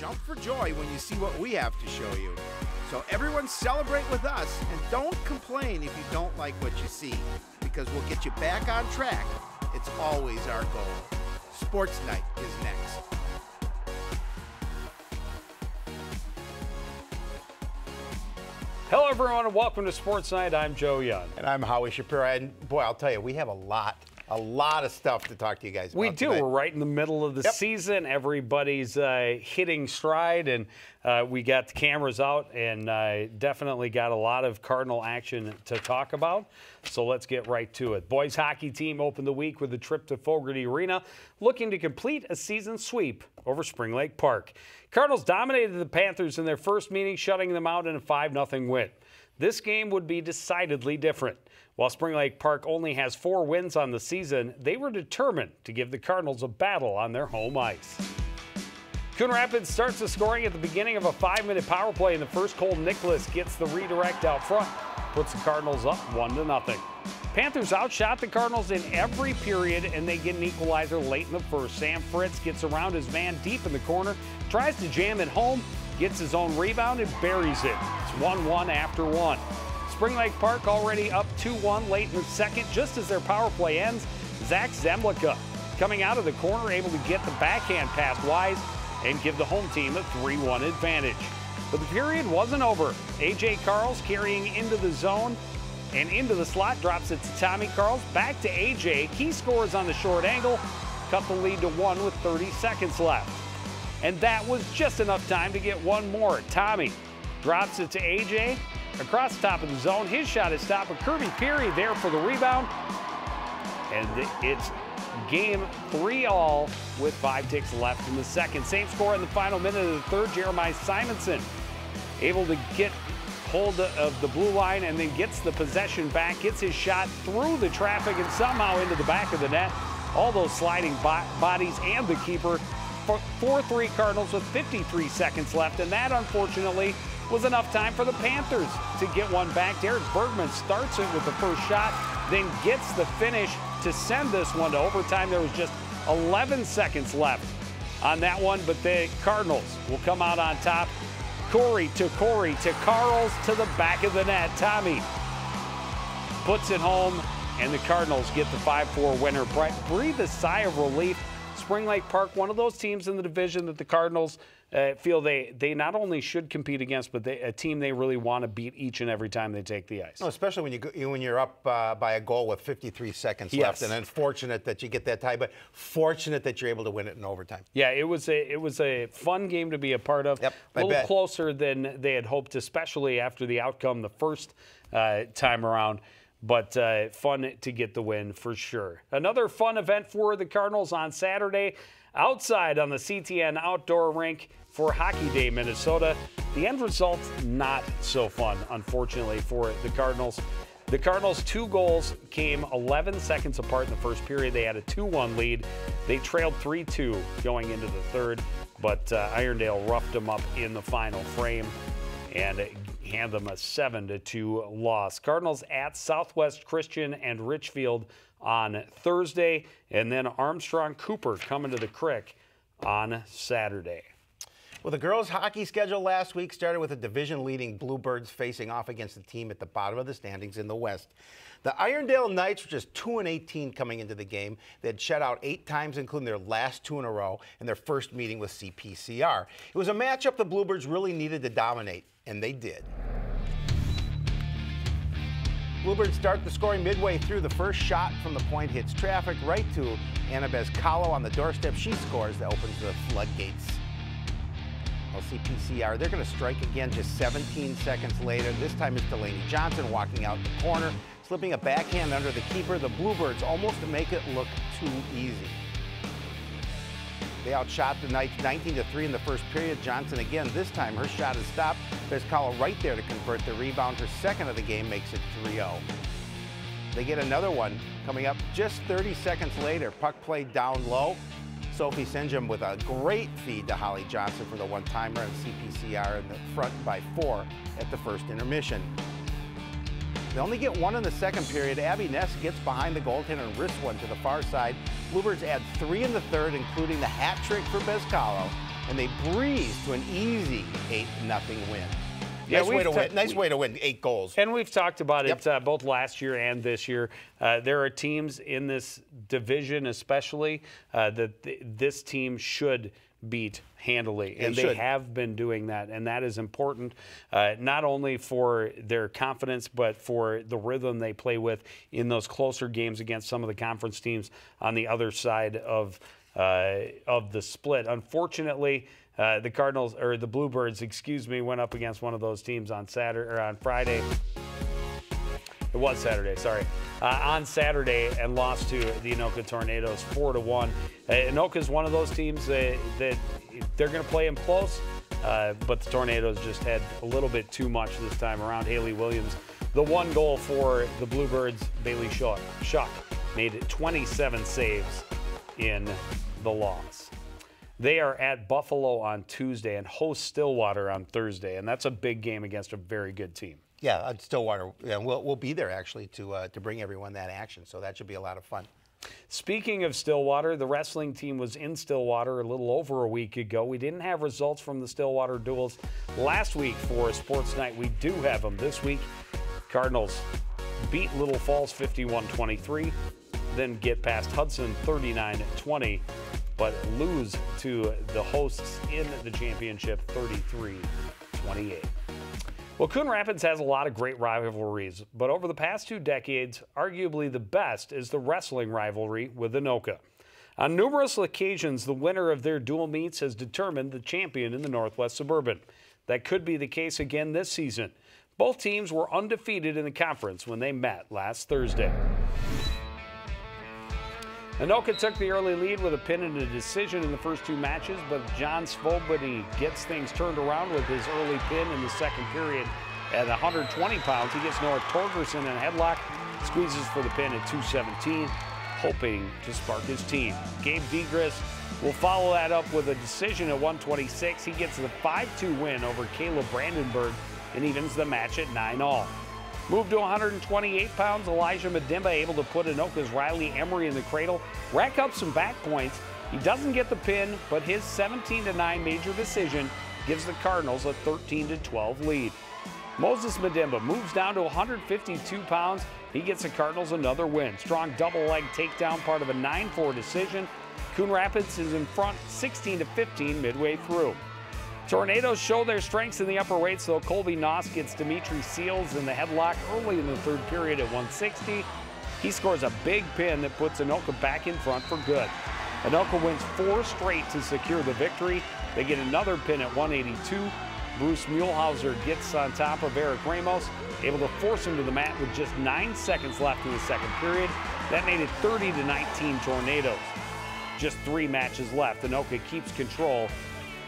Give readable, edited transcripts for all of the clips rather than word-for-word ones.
jump for joy when you see what we have to show you. So everyone celebrate with us, and don't complain if you don't like what you see, because we'll get you back on track. It's always our goal. Sports Night is next. Hello, everyone, and welcome to Sports Night. I'm Joe Young. And I'm Howie Shapiro. And boy, I'll tell you, we have a lot of stuff to talk to you guys about. We do. Today. We're right in the middle of the season. Everybody's hitting stride, and we got the cameras out, and definitely got a lot of Cardinal action to talk about. So let's get right to it. Boys hockey team opened the week with a trip to Fogarty Arena, looking to complete a season sweep over Spring Lake Park. Cardinals dominated the Panthers in their first meeting, shutting them out in a 5-0 win. This game would be decidedly different. While Spring Lake Park only has 4 wins on the season, they were determined to give the Cardinals a battle on their home ice. Coon Rapids starts the scoring at the beginning of a 5-minute power play in the first. Cole Nicholas gets the redirect out front, puts the Cardinals up 1-0. Panthers outshot the Cardinals in every period, and they get an equalizer late in the first. Sam Fritz gets around his man deep in the corner, tries to jam it home, gets his own rebound, and buries it. It's 1-1 after 1. Spring Lake Park already up 2-1 late in the second. Just as their power play ends, Zach Zemlicka coming out of the corner, able to get the backhand pass wise and give the home team a 3-1 advantage. But the period wasn't over. A.J. Carls carrying into the zone and into the slot, drops it to Tommy Carls. Back to A.J. He scores on the short angle, cut the lead to 1 with 30 seconds left. And that was just enough time to get one more. Tommy drops it to A.J. across the top of the zone. His shot is stopped, but Kirby Peary there for the rebound. And it's game 3-all with 5 ticks left in the second. Same score in the final minute of the third. Jeremiah Simonson able to get hold of the blue line and then gets the possession back, gets his shot through the traffic and somehow into the back of the net. All those sliding bodies and the keeper. 4-3 Cardinals with 53 seconds left, and that unfortunately was enough time for the Panthers to get one back. Derek Bergman starts it with the first shot, then gets the finish to send this one to overtime. There was just 11 seconds left on that one, but the Cardinals will come out on top. Corey to Carls to the back of the net. Tommy puts it home, and the Cardinals get the 5-4 winner. Breathe a sigh of relief. Spring Lake Park, one of those teams in the division that the Cardinals feel they not only should compete against, but a team they really want to beat each and every time they take the ice. No, especially when you're up by a goal with 53 seconds left, and unfortunate that you get that tie, but fortunate that you're able to win it in overtime. Yeah, it was a fun game to be a part of. Yep, a little closer than they had hoped, especially after the outcome the first time around. But fun to get the win for sure. Another fun event for the Cardinals on Saturday, outside on the CTN outdoor rink for Hockey Day, Minnesota. The end result, not so fun, unfortunately, for the Cardinals. The Cardinals' 2 goals came 11 seconds apart in the first period. They had a 2-1 lead. They trailed 3-2 going into the third, but Irondale roughed them up in the final frame and hand them a 7-2 loss. Cardinals at Southwest Christian and Richfield on Thursday, and then Armstrong Cooper coming to the Crick on Saturday. Well, the girls' hockey schedule last week started with the division-leading Bluebirds facing off against the team at the bottom of the standings in the West. The Irondale Knights were just 2-18 coming into the game. They had shut out 8 times, including their last 2 in a row, in their first meeting with CPCR. It was a matchup the Bluebirds really needed to dominate, and they did. Bluebirds start the scoring midway through. The first shot from the point hits traffic right to Annabeth Kahlo on the doorstep. She scores. That opens the floodgates. Well, CPCR, they're going to strike again just 17 seconds later. This time it's Delaney Johnson walking out the corner, slipping a backhand under the keeper. The Bluebirds almost make it look too easy. They outshot the Knights 19-3 in the first period. Johnson again, this time her shot is stopped. Bezcalo right there to convert the rebound. Her second of the game makes it 3-0. They get another one coming up just 30 seconds later. Puck played down low. Sophie Sinjum with a great feed to Holly Johnson for the one-timer, and CPCR in the front by 4 at the first intermission. They only get one in the second period. Abby Ness gets behind the goaltender and wrists one to the far side. Bluebirds add 3 in the third, including the hat trick for Bezcalo. and they breezed to an easy 8-0 win. Yeah, nice way to win 8 goals. And we've talked about it both last year and this year. There are teams in this division especially that this team should beat handily, and they have been doing that, and that is important not only for their confidence but for the rhythm they play with in those closer games against some of the conference teams on the other side of the split. Unfortunately, the Cardinals, or the Bluebirds, excuse me, went up against one of those teams on Friday. It was Saturday, sorry. On Saturday, and lost to the Anoka Tornadoes 4-1. Anoka is one of those teams that they're going to play them close, but the Tornadoes just had a little bit too much this time around. Haley Williams, the one goal for the Bluebirds. Bailey Schuck made 27 saves in the loss. They are at Buffalo on Tuesday and host Stillwater on Thursday, and that's a big game against a very good team. Yeah, Stillwater. Yeah, we'll be there actually to bring everyone that action, so that should be a lot of fun. Speaking of Stillwater, the wrestling team was in Stillwater a little over a week ago. We didn't have results from the Stillwater duels last week for Sports Night. We do have them this week. Cardinals beat Little Falls 51-23, then get past Hudson 39-20, but lose to the hosts in the championship 33-28. Well, Coon Rapids has a lot of great rivalries, but over the past 2 decades, arguably the best is the wrestling rivalry with Anoka. On numerous occasions, the winner of their dual meets has determined the champion in the Northwest Suburban. That could be the case again this season. Both teams were undefeated in the conference when they met last Thursday. Anoka took the early lead with a pin and a decision in the first 2 matches, but John Svobody gets things turned around with his early pin in the second period. At 120 pounds, he gets Noah Torgerson in a headlock, squeezes for the pin at 217, hoping to spark his team. Gabe Degris will follow that up with a decision at 126. He gets the 5-2 win over Caleb Brandenburg and evens the match at 9-all. Moved to 128 pounds, Elijah Medimba able to put Anoka's Riley Emery in the cradle, rack up some back points. He doesn't get the pin, but his 17-9 major decision gives the Cardinals a 13-12 lead. Moses Medimba moves down to 152 pounds. He gets the Cardinals another win. Strong double leg takedown, part of a 9-4 decision. Coon Rapids is in front 16-15 midway through. Tornadoes show their strengths in the upper weights, though. Colby Noss gets Dimitri Seals in the headlock early in the third period at 160. He scores a big pin that puts Anoka back in front for good. Anoka wins 4 straight to secure the victory. They get another pin at 182. Bruce Muehlhauser gets on top of Eric Ramos, able to force him to the mat with just 9 seconds left in the second period. That made it 30-19 Tornadoes. Just 3 matches left. Anoka keeps control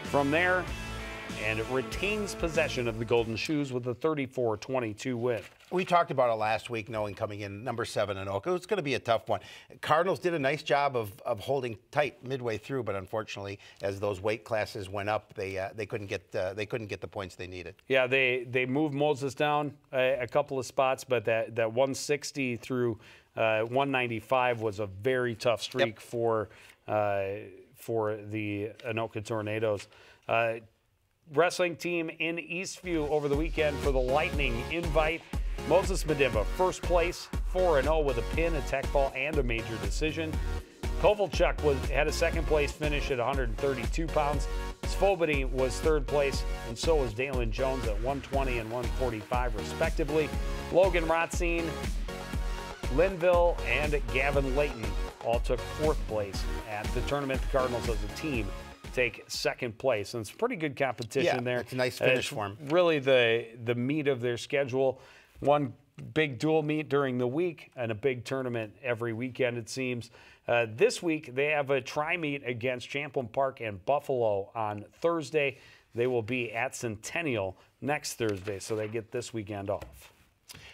from there, and it retains possession of the Golden Shoes with a 34-22 win. We talked about it last week, knowing coming in number 7 Anoka. It's going to be a tough one. Cardinals did a nice job of holding tight midway through, but unfortunately, as those weight classes went up, they couldn't get the points they needed. Yeah, they moved Moses down a couple of spots, but that 160 through 195 was a very tough streak for the Anoka Tornadoes. Wrestling team in Eastview over the weekend for the Lightning invite. Moses Medimba, first place, 4-0 with a pin, a tech ball, and a major decision. Kovalchuk had a second place finish at 132 pounds. Svobody was third place, and so was Dalen Jones at 120 and 145 respectively. Logan Rotzine, Linville, and Gavin Layton all took 4th place at the tournament. The Cardinals as a team take 2nd place, and it's pretty good competition there. It's a nice finish for them. Really the meat of their schedule. One big dual meet during the week and a big tournament every weekend, it seems. This week, they have a tri-meet against Champlain Park and Buffalo on Thursday. They will be at Centennial next Thursday, so they get this weekend off.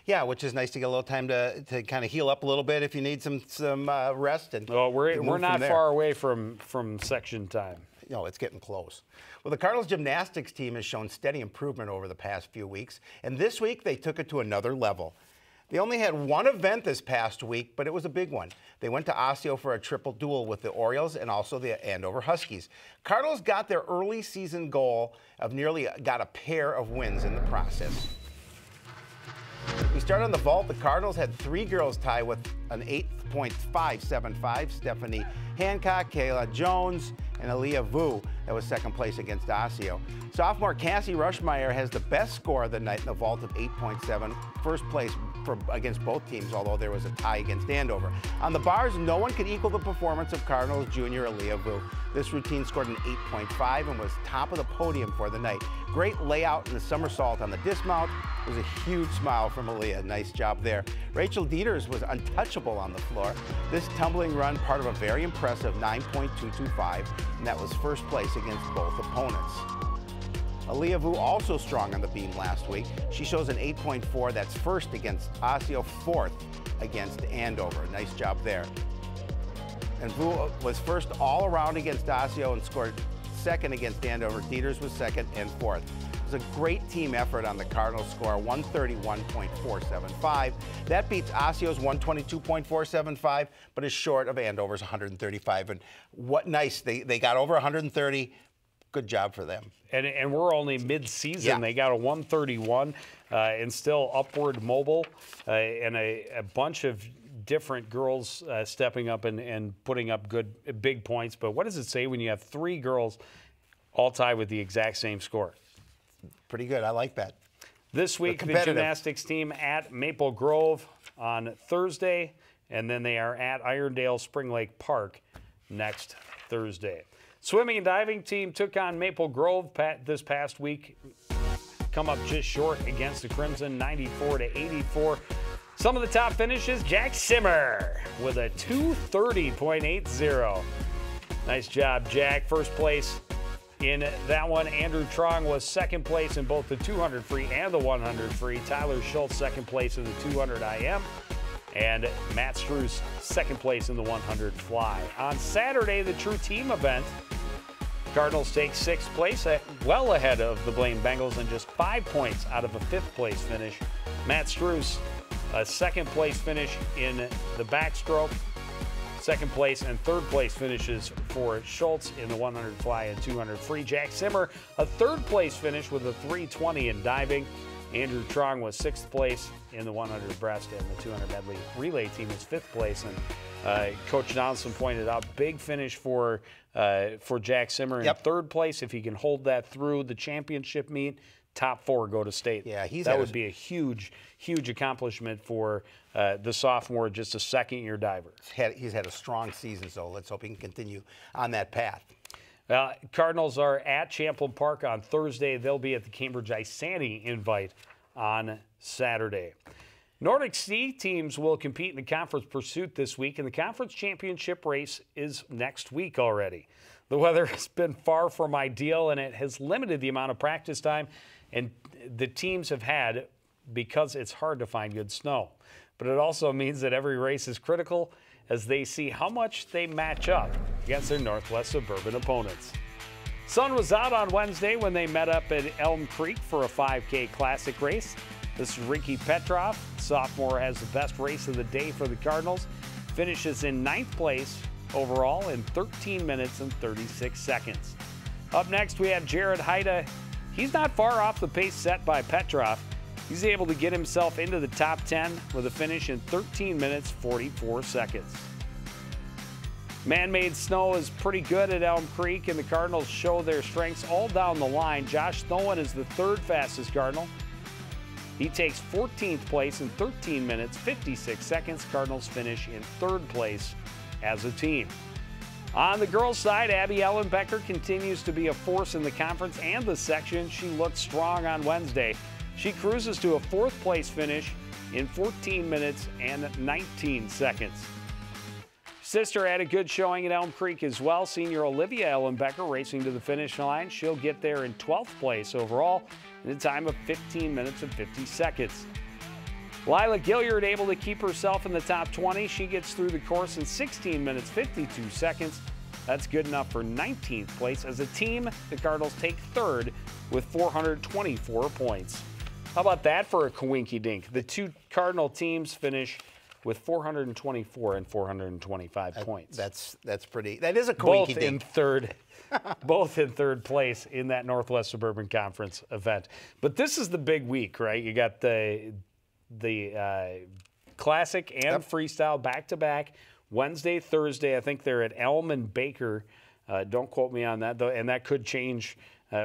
Yeah, which is nice to get a little time to kind of heal up a little bit if you need some rest. And we're not far away from section time. No, it's getting close. Well, the Cardinals gymnastics team has shown steady improvement over the past few weeks, and this week they took it to another level. They only had one event this past week, but it was a big one. They went to Osseo for a triple duel with the Orioles and also the Andover Huskies. Cardinals got their early season goal of nearly got a pair of wins in the process. We start on the vault. The Cardinals had 3 girls tie with an 8.575. Stephanie Hancock, Kayla Jones, and Aaliyah Vu. That was second place against Osseo. Sophomore Cassie Rushmeyer has the best score of the night in the vault of 8.7. First place against both teams, although there was a tie against Andover. On the bars, no one could equal the performance of Cardinals junior Aaliyah Vu. This routine scored an 8.5 and was top of the podium for the night. Great layout and the somersault on the dismount. It was a huge smile from Aaliyah. Nice job there. Rachel Dieters was untouchable on the floor. This tumbling run, part of a very impressive 9.225, and that was first place against both opponents. Aaliyah Vu also strong on the beam last week. She shows an 8.4. That's first against Osseo, fourth against Andover. Nice job there. And Vu was first all around against Osseo and scored second against Andover. Dieters was second and fourth. It was a great team effort on the Cardinals score, 131.475. That beats Osceo's 122.475, but is short of Andover's 135. And what nice, they got over 130. Good job for them. And we're only mid-season. Yeah. They got a 131 and still upward mobile, and a bunch of different girls stepping up and putting up good big points. But what does it say when you have 3 girls all tied with the exact same score? Pretty good. I like that. This week, the gymnastics team at Maple Grove on Thursday, and then they are at Irondale Spring Lake Park next Thursday. Swimming and diving team took on Maple Grove this past week. Come up just short against the Crimson, 94-84. Some of the top finishes, Jack Simmer with a 230.80. Nice job, Jack. First place in that one. Andrew Trong was second place in both the 200 free and the 100 free. Tyler Schultz second place in the 200 IM. And Matt Struess second place in the 100 fly. On Saturday, the true team event, Cardinals take 6th place, well ahead of the Blaine Bengals and just 5 points out of a 5th place finish. Matt Struess, a 2nd place finish in the backstroke. 2nd place and 3rd place finishes for Schultz in the 100 fly and 200 free. Jack Simmer, a 3rd place finish with a 320 in diving. Andrew Trong was 6th place in the 100 breast, and the 200 medley relay team was 5th place. And Coach Donaldson pointed out, big finish for Jack Simmer in 3rd place. If he can hold that through the championship meet, top 4 go to state. Yeah, that would be a huge, huge accomplishment for the sophomore, just a second-year diver. He's had a strong season, so let's hope he can continue on that path. Cardinals are at Champlin Park on Thursday. They'll be at the Cambridge Isani Invite on Saturday. Nordic Sea teams will compete in the conference pursuit this week, and the conference championship race is next week already. The weather has been far from ideal, and it has limited the amount of practice time and the teams have had because it's hard to find good snow. But it also means that every race is critical as they see how much they match up against their Northwest Suburban opponents. Sun was out on Wednesday when they met up at Elm Creek for a 5K Classic race. This is Ricky Petrov. Sophomore has the best race of the day for the Cardinals. Finishes in 9th place overall in 13 minutes and 36 seconds. Up next, we have Jared Haida. He's not far off the pace set by Petrov. He's able to get himself into the top 10 with a finish in 13 minutes, 44 seconds. Man-made snow is pretty good at Elm Creek, and the Cardinals show their strengths all down the line. Josh Thowen is the 3rd fastest Cardinal. He takes 14th place in 13 minutes, 56 seconds. Cardinals finish in 3rd place as a team. On the girls' side, Abby Ellenbecker continues to be a force in the conference and the section. She looked strong on Wednesday. She cruises to a 4th place finish in 14 minutes and 19 seconds. Sister had a good showing at Elm Creek as well. Senior Olivia Ellenbecker racing to the finish line. She'll get there in 12th place overall in a time of 15 minutes and 50 seconds. Lila Gilliard able to keep herself in the top 20. She gets through the course in 16 minutes, 52 seconds. That's good enough for 19th place. As a team, the Cardinals take 3rd with 424 points. How about that for a coinky-dink? The two Cardinal teams finish with 424 and 425 points. That's pretty. That is a coinky-dink. Both in third place in that Northwest Suburban Conference event. But this is the big week, right? You got the Classic and Freestyle back-to-back. Wednesday, Thursday, I think they're at Elm and Baker. Don't quote me on that, though, and that could change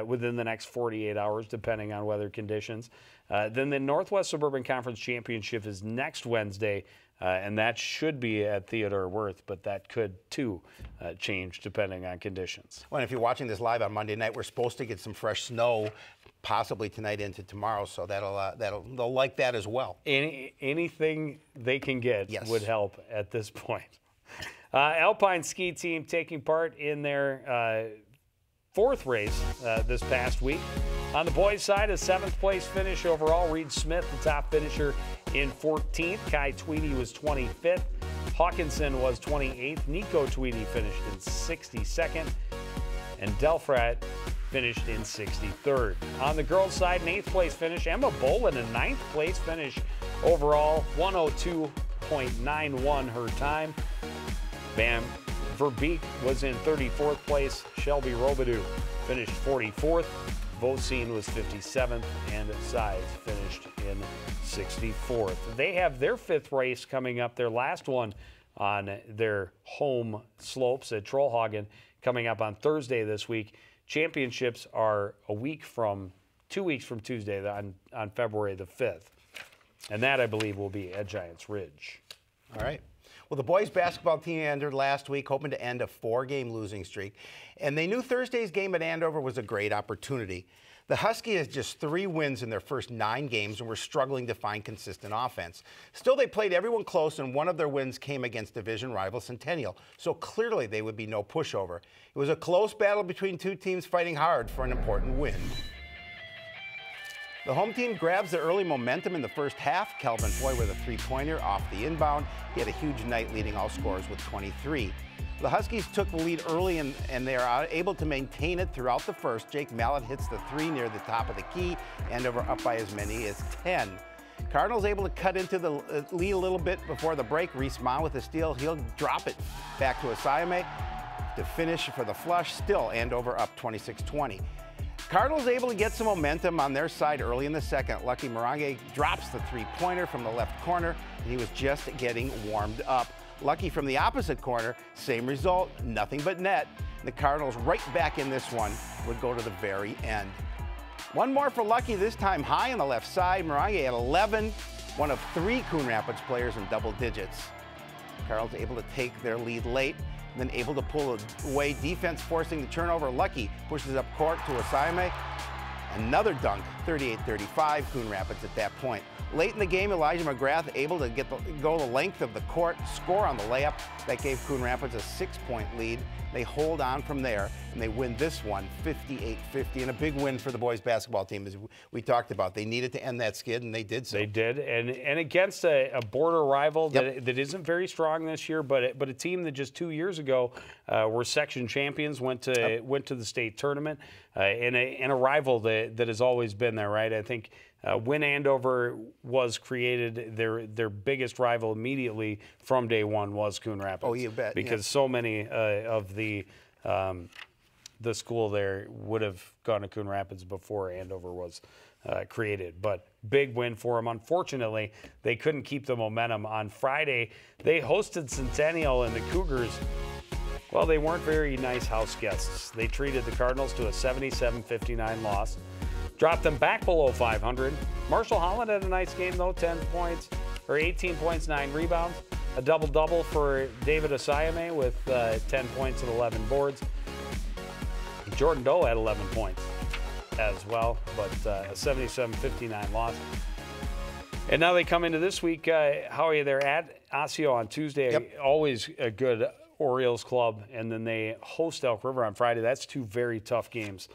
within the next 48 hours, depending on weather conditions. Then the Northwest Suburban Conference Championship is next Wednesday, and that should be at Theodore Wirth, but that could, too, change depending on conditions. Well, if you're watching this live on Monday night, we're supposed to get some fresh snow, possibly tonight into tomorrow, so they'll like that as well. Anything they can get would help at this point. Alpine ski team taking part in their fourth race this past week. On the boys' side, a seventh place finish overall. Reed Smith, the top finisher, in 14th. Kai Tweedy was 25th. Hawkinson was 28th. Nico Tweedy finished in 62nd. And Delfrat finished in 63rd. On the girls' side, an 8th place finish. Emma Bolin, a 9th place finish overall. 102.91 her time. Van Verbeek was in 34th place. Shelby Robidoux finished 44th. Vosine was 57th, and Sides finished in 64th. They have their fifth race coming up, their last one on their home slopes at Trollhagen, coming up on Thursday this week. Championships are 2 weeks from Tuesday, on February the 5th. And that, I believe, will be at Giants Ridge. All right. Well, the boys basketball team entered last week hoping to end a 4-game losing streak, and they knew Thursday's game at Andover was a great opportunity. The Huskies had just 3 wins in their first 9 games and were struggling to find consistent offense. Still, they played everyone close, and one of their wins came against division rival Centennial, so clearly they would be no pushover. It was a close battle between two teams fighting hard for an important win. The home team grabs the early momentum in the first half. Calvin Foy with a 3-pointer off the inbound. He had a huge night, leading all scorers with 23. The Huskies took the lead early, and they are able to maintain it throughout the first. Jake Mallet hits the 3 near the top of the key. Andover up by as many as 10. Cardinals able to cut into the lead a little bit before the break. Reese Ma with a steal. He'll drop it back to Asayame to finish for the flush. Still Andover up 26-20. Cardinals able to get some momentum on their side early in the second. Lucky Morange drops the 3-pointer from the left corner, and he was just getting warmed up. Lucky from the opposite corner, same result, nothing but net. The Cardinals right back in this one would go to the very end. One more for Lucky, this time high on the left side. Morange at 11, one of 3 Coon Rapids players in double digits. Cardinals able to take their lead late, then able to pull away defense, forcing the turnover. Lucky pushes up court to Asayame. Another dunk, 38-35, Coon Rapids at that point. Late in the game, Elijah McGrath able to go the length of the court, score on the layup. That gave Coon Rapids a 6-point lead. They hold on from there, and they win this one 58-50, and a big win for the boys basketball team, as we talked about. They needed to end that skid, and they did so. They did, and against a border rival that isn't very strong this year, but a team that just 2 years ago were section champions, went to the state tournament, and a rival that has always been there, right? I think when Andover was created, their biggest rival immediately from day one was Coon Rapids. Oh, you bet. Because so many of the school there would have gone to Coon Rapids before Andover was created. But big win for them. Unfortunately, they couldn't keep the momentum. On Friday, they hosted Centennial, and the Cougars, well, they weren't very nice house guests. They treated the Cardinals to a 77-59 loss. Dropped them back below 500. Marshall Holland had a nice game, though, 18 points, 9 rebounds. A double-double for David Asayame with 10 points and 11 boards. Jordan Doe had 11 points as well, but a 77-59 loss. And now they come into this week. How are you there at Osseo on Tuesday? Yep. Always a good Orioles club, and then they host Elk River on Friday. That's 2 very tough games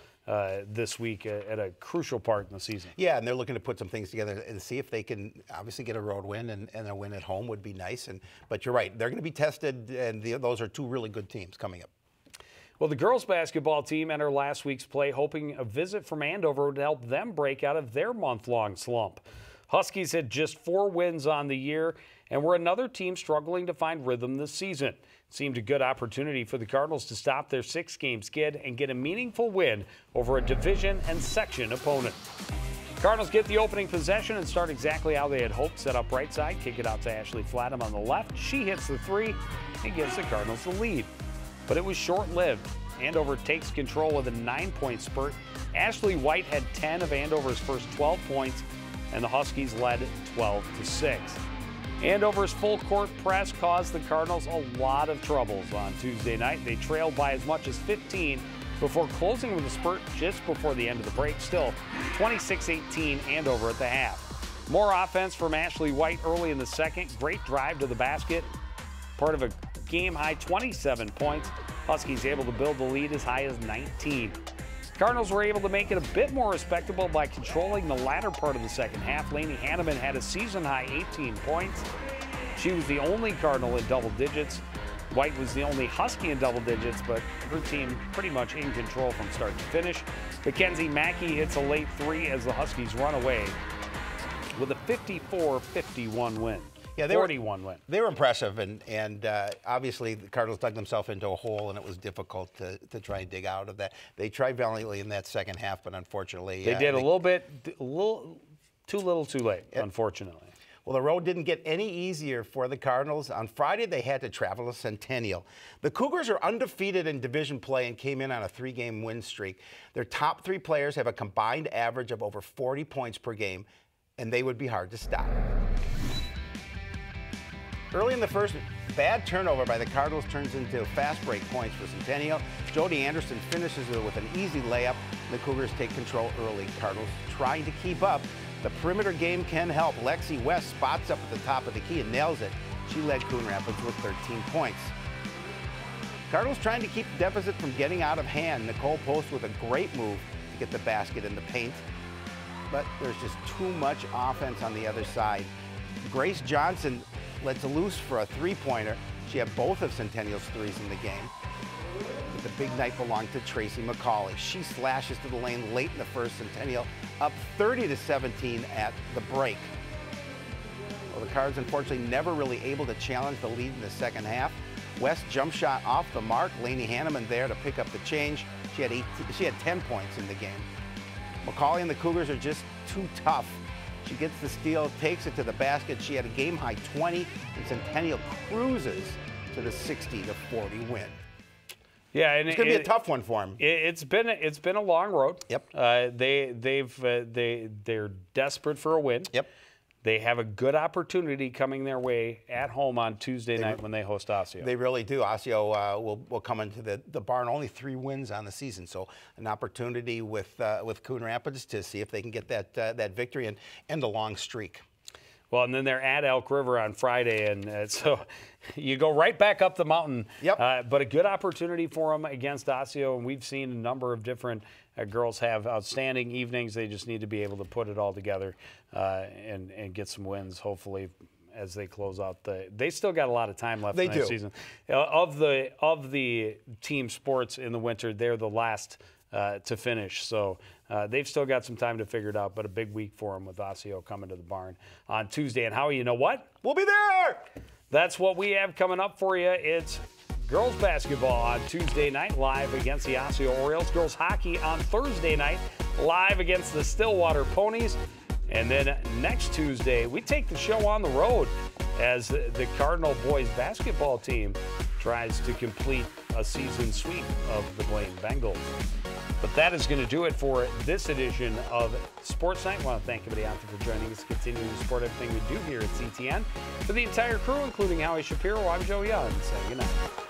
this week at a crucial part in the season. Yeah, and they're looking to put some things together and see if they can obviously get a road win, and a win at home would be nice. But you're right, they're going to be tested, and those are 2 really good teams coming up. Well, the girls basketball team entered last week's play hoping a visit from Andover would help them break out of their month-long slump. Huskies had just 4 wins on the year and were another team struggling to find rhythm this season. It seemed a good opportunity for the Cardinals to stop their 6-game skid and get a meaningful win over a division and section opponent. Cardinals get the opening possession and start exactly how they had hoped. Set up right side, kick it out to Ashley Flatham on the left. She hits the 3 and gives the Cardinals the lead. But it was short-lived. Andover takes control with a 9-point spurt. Ashley White had 10 of Andover's first 12 points, and the Huskies led 12-6. Andover's full-court press caused the Cardinals a lot of troubles on Tuesday night. They trailed by as much as 15 before closing with a spurt just before the end of the break. Still, 26-18 Andover at the half. More offense from Ashley White early in the second. Great drive to the basket. Part of a game-high 27 points. Huskies able to build the lead as high as 19. Cardinals were able to make it a bit more respectable by controlling the latter part of the second half. Lainey Hanneman had a season-high 18 points. She was the only Cardinal in double digits. White was the only Husky in double digits, but her team pretty much in control from start to finish. Mackenzie Mackey hits a late 3 as the Huskies run away with a 54-51 win. Yeah, 41 win. They were impressive, and obviously the Cardinals dug themselves into a hole, and it was difficult to try and dig out of that. They tried valiantly in that second half, but unfortunately they did a little too little too late, unfortunately. Well, the road didn't get any easier for the Cardinals. On Friday, they had to travel to Centennial. The Cougars are undefeated in division play and came in on a 3-game win streak. Their top 3 players have a combined average of over 40 points per game, and they would be hard to stop. Early in the first, bad turnover by the Cardinals turns into fast break points for Centennial. Jody Anderson finishes it with an easy layup. The Cougars take control early. Cardinals trying to keep up. The perimeter game can help. Lexi West spots up at the top of the key and nails it. She led Coon Rapids with 13 points. Cardinals trying to keep the deficit from getting out of hand. Nicole Post with a great move to get the basket in the paint. But there's just too much offense on the other side. Grace Johnson lets loose for a 3-pointer. She had both of Centennial's 3s in the game. But the big night belonged to Tracy McCauley. She slashes to the lane late in the first. Centennial up 30-17 at the break. Well, the Cards unfortunately never really able to challenge the lead in the second half. West jump shot off the mark. Lainey Hanneman there to pick up the change. She had 10 points in the game. McCauley and the Cougars are just too tough. She gets the steal, takes it to the basket. She had a game-high 20, and Centennial cruises to the 60-40 win. Yeah, and it's going to be a tough one for them. It's been a long road. Yep. They're desperate for a win. Yep. They have a good opportunity coming their way at home on Tuesday night when they host Osseo. They really do. Osseo will come into the barn only 3 wins on the season, so an opportunity with Coon Rapids to see if they can get that victory and end a long streak. Well, and then they're at Elk River on Friday, and so you go right back up the mountain. Yep. But a good opportunity for them against Osseo, and we've seen a number of different girls have outstanding evenings. They just need to be able to put it all together and get some wins, hopefully, as they close out they still got a lot of time left in the season. Of the team sports in the winter, they're the last to finish. So they've still got some time to figure it out, but a big week for them with Osseo coming to the barn on Tuesday. And Howie, you know what? We'll be there! That's what we have coming up for you. It's girls basketball on Tuesday night, live against the Osseo Orioles. Girls hockey on Thursday night, live against the Stillwater Ponies. And then next Tuesday, we take the show on the road as the Cardinal boys basketball team tries to complete a season sweep of the Blaine Bengals. But that is going to do it for this edition of Sports Night. I want to thank everybody out there for joining us, continuing to support everything we do here at CTN. For the entire crew, including Howie Shapiro, I'm Joe Young, saying good night.